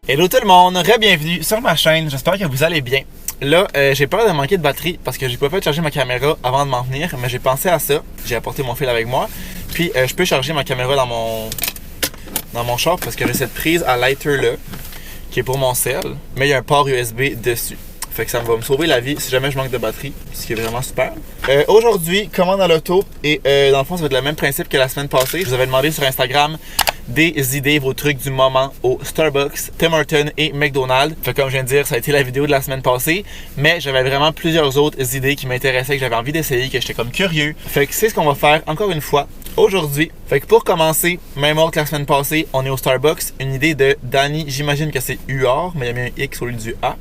Hello tout le monde, bienvenue sur ma chaîne, j'espère que vous allez bien. Là, j'ai peur de manquer de batterie parce que j'ai pas fait charger ma caméra avant de m'en venir, mais j'ai pensé à ça. J'ai apporté mon fil avec moi. Puis je peux charger ma caméra dans mon char parce que j'ai cette prise à lighter là, qui est pour mon cell, mais il y a un port USB dessus. Fait que ça va me sauver la vie si jamais je manque de batterie, ce qui est vraiment super. Aujourd'hui, commande à l'auto et dans le fond, ça va être le même principe que la semaine passée. Je vous avais demandé sur Instagram des idées, vos trucs du moment au Starbucks, Tim Hortons et McDonald's. Fait comme je viens de dire, ça a été la vidéo de la semaine passée, mais j'avais vraiment plusieurs autres idées qui m'intéressaient, que j'avais envie d'essayer, que j'étais comme curieux. Fait que c'est ce qu'on va faire encore une fois aujourd'hui. Fait que pour commencer, même ordre que la semaine passée, on est au Starbucks. Une idée de Danny, j'imagine que c'est UR, mais il y a mis un X au lieu du A,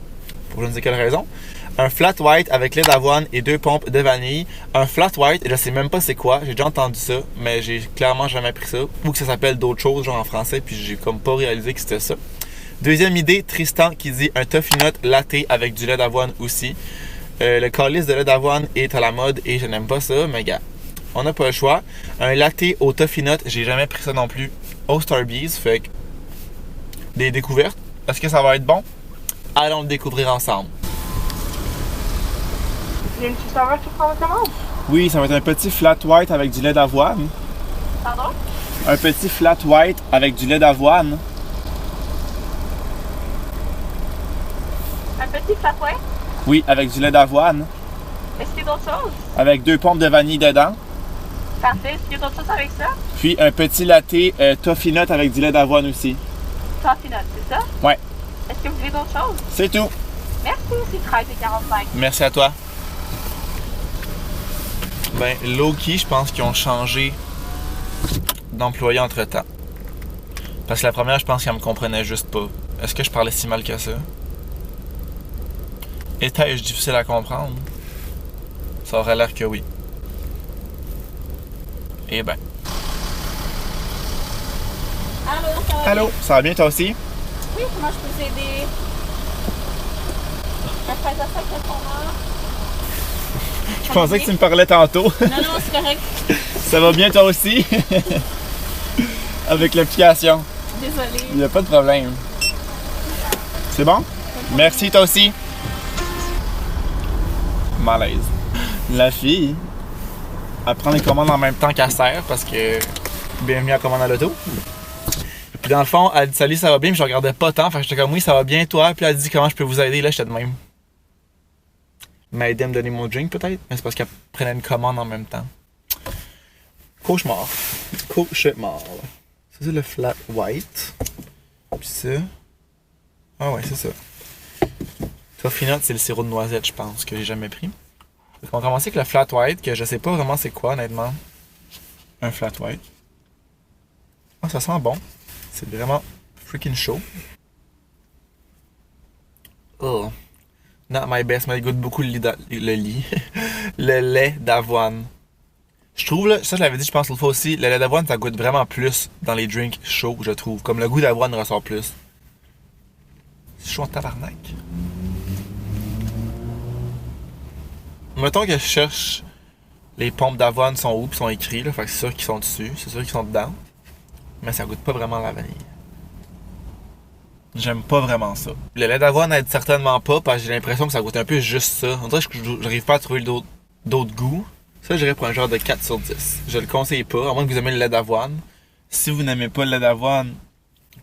pour je ne sais quelle raison. Un flat white avec lait d'avoine et 2 pompes de vanille. Un flat white, je sais même pas c'est quoi, j'ai déjà entendu ça, mais j'ai clairement jamais pris ça. Ou que ça s'appelle d'autres choses, genre en français, puis j'ai comme pas réalisé que c'était ça. Deuxième idée, Tristan qui dit un toffee nut latte avec du lait d'avoine aussi. Le calice de lait d'avoine est à la mode et je n'aime pas ça, mais gars, on n'a pas le choix. Un latte au toffee nut, j'ai jamais pris ça non plus au Starbucks, fait que des découvertes. Est-ce que ça va être bon? Allons le découvrir ensemble. Viens-tu savoir qui prend la commande? Oui, ça va être un petit flat white avec du lait d'avoine. Pardon? Un petit flat white avec du lait d'avoine. Un petit flat white? Oui, avec du lait d'avoine. Est-ce qu'il y a d'autres choses? Avec 2 pompes de vanille dedans. Parfait. Est-ce qu'il y a d'autres choses avec ça? Puis un petit latte toffee nut avec du lait d'avoine aussi. Toffee nut, c'est ça? Ouais. Est-ce que vous voulez d'autres choses? C'est tout. Merci, c'est 13,45. Merci à toi. Ben, low-key, je pense qu'ils ont changé d'employé entre-temps. Parce que la première, je pense qu'elle me comprenait juste pas. Est-ce que je parlais si mal que ça? Étais-je difficile à comprendre? Ça aurait l'air que oui. Eh ben. Allô, ça va? Allô, ça va bien toi aussi? Oui, comment je peux vous aider? Un fraise à 5 de fromage. Je pensais que tu me parlais tantôt. Non, c'est correct. Ça va bien toi aussi? Avec l'application. Désolée. Il n'y a pas de problème. C'est bon? Merci toi aussi. Malaise. La fille, elle prend les commandes en même temps qu'elle sert parce que bienvenue à commande à l'auto. Puis dans le fond, elle dit salut, ça va bien, puis je regardais pas tant, fait que j'étais comme oui, ça va bien, toi. Puis elle dit comment je peux vous aider, là j'étais de même. M'aider à me donner mon drink peut-être, mais c'est parce qu'elle prenait une commande en même temps. Cauchemar. Cauchemar. Ça c'est le flat white. Puis ça. Ah ouais, c'est ça. Toffee nut, c'est le sirop de noisette, je pense, que j'ai jamais pris. On va commencer avec le flat white, que je sais pas vraiment c'est quoi, honnêtement. Un flat white. Ah, ça sent bon. C'est vraiment freaking chaud. Oh. Not my best, mais il goûte beaucoup le lait d'avoine. Je trouve, là, ça je l'avais dit, je pense l'autre fois aussi, le lait d'avoine, ça goûte vraiment plus dans les drinks chauds, je trouve. Comme le goût d'avoine ressort plus. C'est chaud en tabarnak. Mettons que je cherche les pompes d'avoine sont où, puis sont écrits, là, fait que c'est sûr qu'ils sont dessus, c'est sûr qu'ils sont dedans. Mais ça goûte pas vraiment la vanille. J'aime pas vraiment ça. Le lait d'avoine n'aide certainement pas parce que j'ai l'impression que ça goûte un peu juste ça. On dirait que j'arrive pas à trouver d'autres goûts. Ça, j'irais pour un genre de 4 sur 10. Je le conseille pas, à moins que vous aimez le lait d'avoine. Si vous n'aimez pas le lait d'avoine,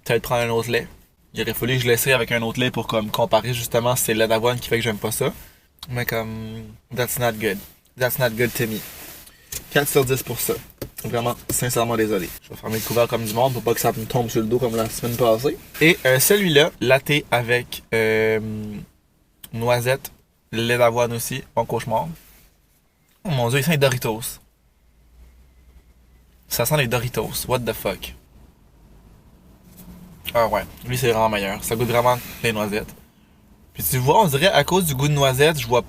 peut-être prendre un autre lait. Il aurait fallu que je l'essaye avec un autre lait pour comme comparer justement si c'est le lait d'avoine qui fait que j'aime pas ça. Mais comme, that's not good. That's not good to me. 4 sur 10 pour ça. Vraiment, sincèrement désolé. Je vais fermer le couvert comme du monde pour pas que ça me tombe sur le dos comme la semaine passée. Et celui-là, latte avec noisette, lait d'avoine aussi, bon cauchemar. Oh mon dieu, il sent les Doritos. Ça sent les Doritos, what the fuck. Ah ouais, lui c'est vraiment meilleur. Ça goûte vraiment les noisettes. Puis tu vois, on dirait à cause du goût de noisette, je vois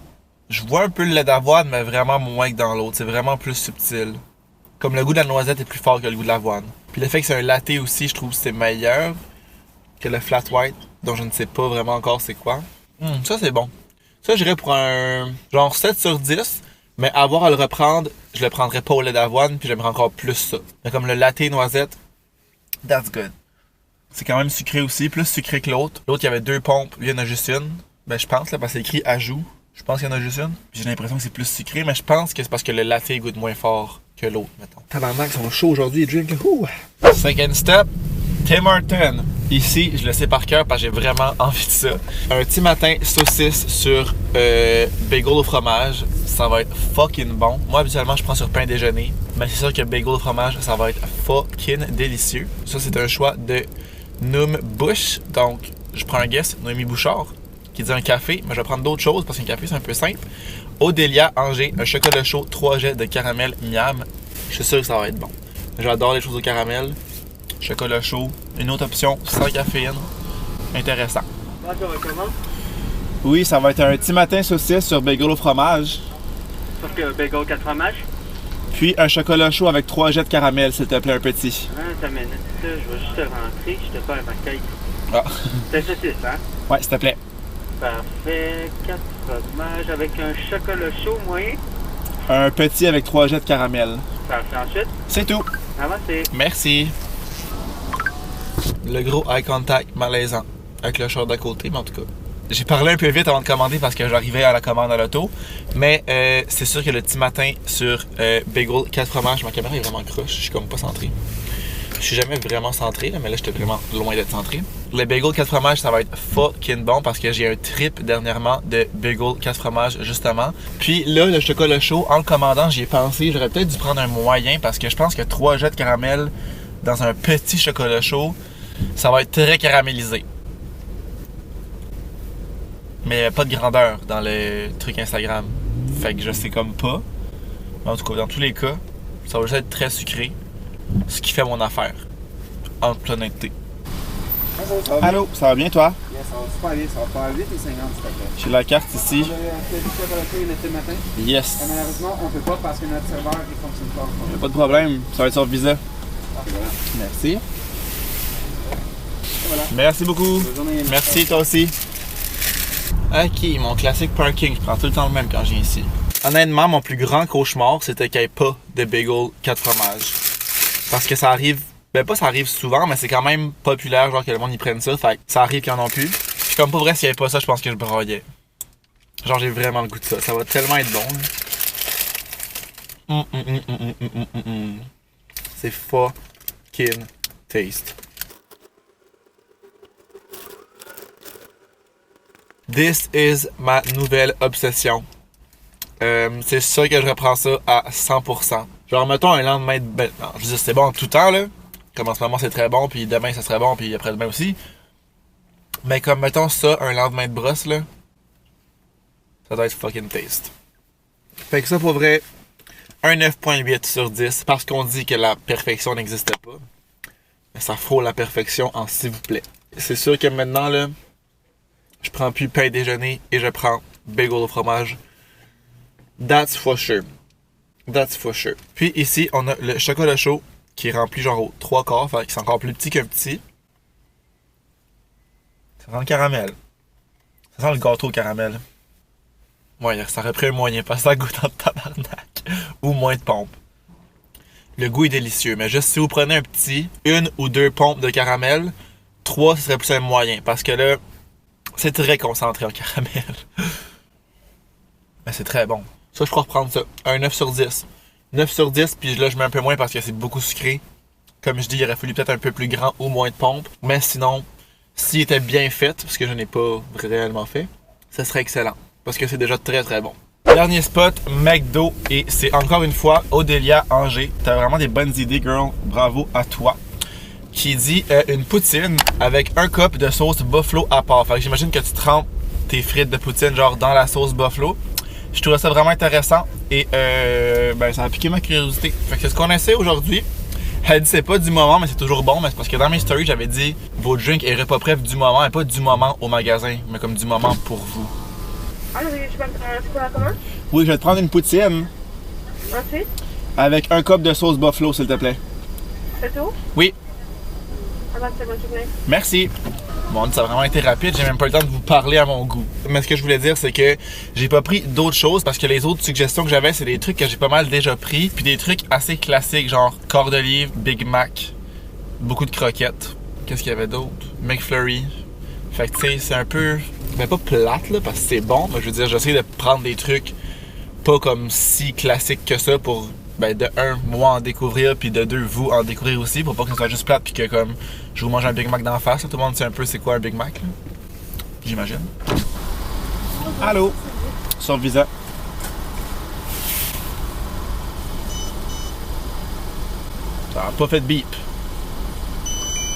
un peu le lait d'avoine, mais vraiment moins que dans l'autre. C'est vraiment plus subtil. Comme le goût de la noisette est plus fort que le goût de l'avoine. Puis le fait que c'est un latte aussi, je trouve que c'est meilleur que le flat white, dont je ne sais pas vraiment encore c'est quoi. Ça c'est bon. Ça j'irais pour un genre 7 sur 10, mais avoir à le reprendre, je le prendrais pas au lait d'avoine, puis j'aimerais encore plus ça. Mais comme le latte noisette, that's good. C'est quand même sucré aussi, plus sucré que l'autre. L'autre, il y avait 2 pompes, il y en a juste une. Ben, je pense, là, parce que c'est écrit ajout. Je pense qu'il y en a juste une. J'ai l'impression que c'est plus sucré, mais je pense que c'est parce que le latte goûte moins fort que l'autre, mettons. Tabarnak, ils sont chauds aujourd'hui, les drinks. Second step, Tim Hortons. Ici, je le sais par cœur parce que j'ai vraiment envie de ça. Un petit matin, saucisse sur bagel au fromage. Ça va être fucking bon. Moi, habituellement, je prends sur pain déjeuner. Mais c'est sûr que bagel au fromage, ça va être fucking délicieux. Ça, c'est un choix de Noom Bush. Donc, je prends un guess, Noémie Bouchard, qui dit un café. Mais je vais prendre d'autres choses parce qu'un café, c'est un peu simple. Odélia Angers, un chocolat chaud, 3 jets de caramel miam. Je suis sûr que ça va être bon. J'adore les choses au caramel. Chocolat chaud, une autre option sans caféine. Intéressant. Comment? Oui, ça va être un petit matin saucisse sur bagel au fromage. Sauf que bagel 4 fromages. Puis un chocolat chaud avec 3 jets de caramel, s'il te plaît, un petit. Ah, ça mène ça, je vais juste te rentrer, je te fais un pancake. Ah. C'est saucisse, hein? Ouais, s'il te plaît. Parfait. 4 fromages avec un chocolat chaud moyen. Un petit avec 3 jets de caramel. Parfait. Ensuite, C'est tout. avancez. Merci. Le gros eye contact malaisant avec le char d'à côté, mais en tout cas. J'ai parlé un peu vite avant de commander parce que j'arrivais à la commande à l'auto. Mais c'est sûr que le petit matin sur bagel 4 fromages, ma caméra est vraiment croche. Je suis comme pas centré. Je suis jamais vraiment centré, là, mais là j'étais vraiment loin d'être centré. Le bagel 4 fromages, ça va être fucking bon parce que j'ai un trip dernièrement de bagel 4 fromages justement. Puis là, le chocolat chaud, en le commandant, j'y ai pensé, j'aurais peut-être dû prendre un moyen parce que je pense que 3 jets de caramel dans un petit chocolat chaud, ça va être très caramélisé. Mais pas de grandeur dans le truc Instagram. Fait que je sais comme pas. Mais en tout cas, dans tous les cas, ça va juste être très sucré. Ce qui fait mon affaire. En toute honnêteté. Allô, ça va bien toi? Yes, ça va super bien, ça va faire 8 et 50 s'il te plaît. J'ai la carte ici. Le chocolat chaud le petit matin. Yes. Malheureusement, on peut pas parce que notre serveur il fonctionne pas encore. Pas de problème, ça va être sur Visa. Voilà. Merci. Voilà. Merci beaucoup. Bonne journée. Merci, toi aussi. Ok, mon classique parking, je prends tout le temps le même quand je viens ici. Honnêtement, mon plus grand cauchemar, c'était qu'il n'y ait pas de bagel 4 fromages. Parce que ça arrive, ben pas ça arrive souvent, mais c'est quand même populaire, genre que le monde y prenne ça, fait que ça arrive qu'ils en ont plus. Puis comme pour vrai, s'il n'y avait pas ça, je pense que je broyais. Genre j'ai vraiment le goût de ça, ça va tellement être bon. C'est fucking taste. This is ma nouvelle obsession. C'est sûr que je reprends ça à 100%. Genre, mettons un lendemain de... Ben, non, je veux dire, c'est bon en tout temps, là. Comme en ce moment, c'est très bon, puis demain, ça serait bon, puis après-demain aussi. Mais comme, mettons ça, un lendemain de brosse, là, ça doit être fucking taste. Fait que ça, pour vrai, un 9.8 sur 10, parce qu'on dit que la perfection n'existe pas. Mais ça frôle la perfection en s'il vous plaît. C'est sûr que maintenant, là, je prends plus pain déjeuner et je prends bagel au fromage. That's for sure. That's for sure. Puis ici, on a le chocolat chaud qui est rempli genre aux 3 quarts, fait que c'est encore plus petit qu'un petit. Ça sent le caramel. Ça sent le gâteau au caramel. Ouais, ça aurait pris un moyen parce que ça goûte en tabarnak. Ou moins de pompe. Le goût est délicieux, mais juste si vous prenez un petit, 1 ou 2 pompes de caramel, 3 ce serait plus un moyen parce que là, c'est très concentré en caramel. Mais c'est très bon. Ça, je crois reprendre ça. Un 9 sur 10. 9 sur 10, puis là, je mets un peu moins parce que c'est beaucoup sucré. Comme je dis, il aurait fallu peut-être un peu plus grand ou moins de pompe. Mais sinon, s'il était bien fait, parce que je n'ai pas réellement fait, ça serait excellent. Parce que c'est déjà très très bon. Dernier spot, McDo. Et c'est encore une fois Odélia Angers. T'as vraiment des bonnes idées, girl. Bravo à toi. Qui dit une poutine avec un cup de sauce buffalo à part. Fait que j'imagine que tu trempes tes frites de poutine genre dans la sauce buffalo. Je trouvais ça vraiment intéressant et ben ça a piqué ma curiosité. Fait que c'est ce qu'on essaie aujourd'hui. Elle dit c'est pas du moment mais c'est toujours bon, mais c'est parce que dans mes stories j'avais dit vos drinks et repas prêts du moment et pas du moment au magasin, mais comme du moment pour vous. Alors, je peux me prendre quoi la commande? Oui, je vais te prendre une poutine Ensuite, avec un cup de sauce buffalo s'il te plaît. c'est tout? Oui, Avant de bonne journée. merci. Bon, ça a vraiment été rapide, j'ai même pas le temps de vous parler à mon goût. Mais ce que je voulais dire, c'est que j'ai pas pris d'autres choses parce que les autres suggestions que j'avais, c'est des trucs que j'ai pas mal déjà pris, puis des trucs assez classiques, genre Cordelier, Big Mac, beaucoup de croquettes. Qu'est-ce qu'il y avait d'autre? McFlurry. Fait que tu sais, c'est un peu... Ben pas plate là, parce que c'est bon, mais je veux dire, j'essaie de prendre des trucs pas comme si classiques que ça pour, ben de un, moi en découvrir, puis de deux, vous en découvrir aussi, pour pas que ce soit juste plate, puis que comme, je vous mange un Big Mac d'en face, là. Tout le monde sait un peu c'est quoi un Big Mac, là. J'imagine. Allô? Sur le visa. Ça a pas fait de bip.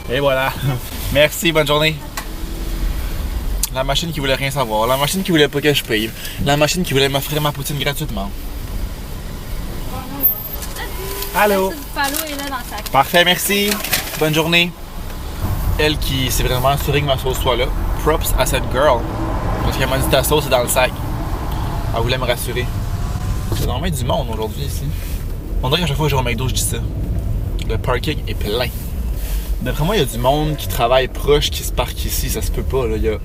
Et voilà. Merci, bonne journée. La machine qui voulait rien savoir, la machine qui voulait pas que je paye, la machine qui voulait m'offrir ma poutine gratuitement. Allô? Est là dans le sac. Parfait, merci. Bonne journée. Elle qui s'est vraiment assurée que ma sauce soit là. Props à cette girl. Parce qu'elle m'a dit ta sauce est dans le sac. Elle voulait me rassurer. Il y a normalement du monde aujourd'hui ici. On dirait qu'à chaque fois que je vais au McDo, je dis ça. Le parking est plein. D'après moi, il y a du monde qui travaille proche qui se parque ici. Ça se peut pas, là. Il y a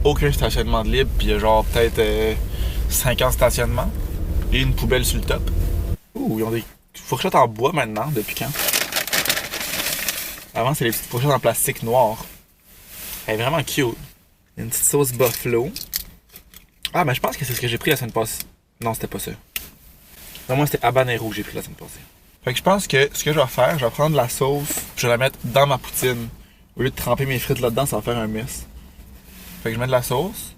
aucun stationnement de libre. Puis il y a genre peut-être 50 stationnements. Et une poubelle sur le top. Ouh, ils ont des fourchettes en bois maintenant. Depuis quand? Avant, c'est les petites fourchettes en plastique noir. Elle est vraiment cute. Une petite sauce buffalo. Ah, ben je pense que c'est ce que j'ai pris la semaine passée. Non, c'était pas ça. Non, moi, c'était habanero que j'ai pris la semaine passée. Fait que je pense que ce que je vais faire, je vais prendre la sauce, je vais la mettre dans ma poutine. Au lieu de tremper mes frites là-dedans, ça va faire un mess. Fait que je mets de la sauce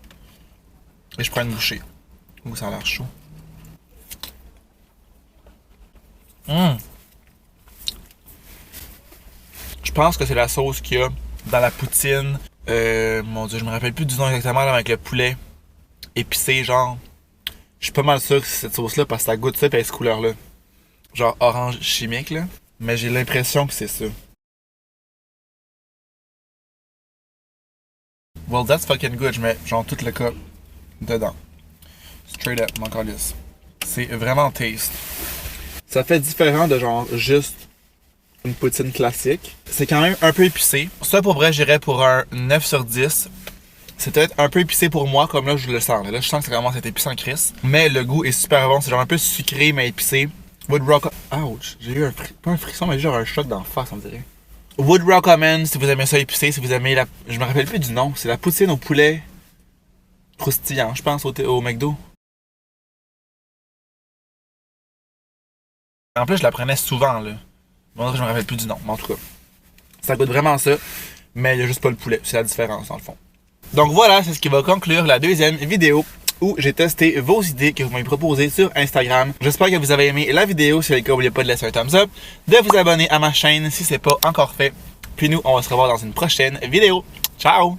et je prends une bouchée. Ouh, ça a l'air chaud. Je pense que c'est la sauce qu'il y a dans la poutine. Mon Dieu, je me rappelle plus du nom exactement là, avec le poulet épicé, genre. Je suis pas mal sûr que c'est cette sauce-là parce que ça goûte ça et elle a cette couleur-là. Genre orange chimique, là. Mais j'ai l'impression que c'est ça. Well, that's fucking good. Je mets genre tout le cas dedans. Straight up, mon calice. C'est vraiment taste. Ça fait différent de genre juste une poutine classique. C'est quand même un peu épicé. Ça, pour vrai, j'irais pour un 9 sur 10. C'est peut-être un peu épicé pour moi, comme là, je le sens. Là, je sens que c'est vraiment cet épicé en crise. Mais le goût est super bon. C'est genre un peu sucré, mais épicé. Would recommend... Ouch! J'ai eu pas un frisson, mais genre un choc d'en face, on dirait. Would recommend si vous aimez ça épicé, si vous aimez la... Je me rappelle plus du nom. C'est la poutine au poulet croustillant, je pense, au McDo. En plus, je la prenais souvent, là. Bon, je me rappelle plus du nom, mais en tout cas. Ça goûte vraiment ça, mais il n'y a juste pas le poulet. C'est la différence, dans le fond. Donc voilà, c'est ce qui va conclure la deuxième vidéo où j'ai testé vos idées que vous m'avez proposées sur Instagram. J'espère que vous avez aimé la vidéo. Si c'est le cas, n'oubliez pas de laisser un thumbs up, de vous abonner à ma chaîne si c'est pas encore fait. Puis nous, on va se revoir dans une prochaine vidéo. Ciao!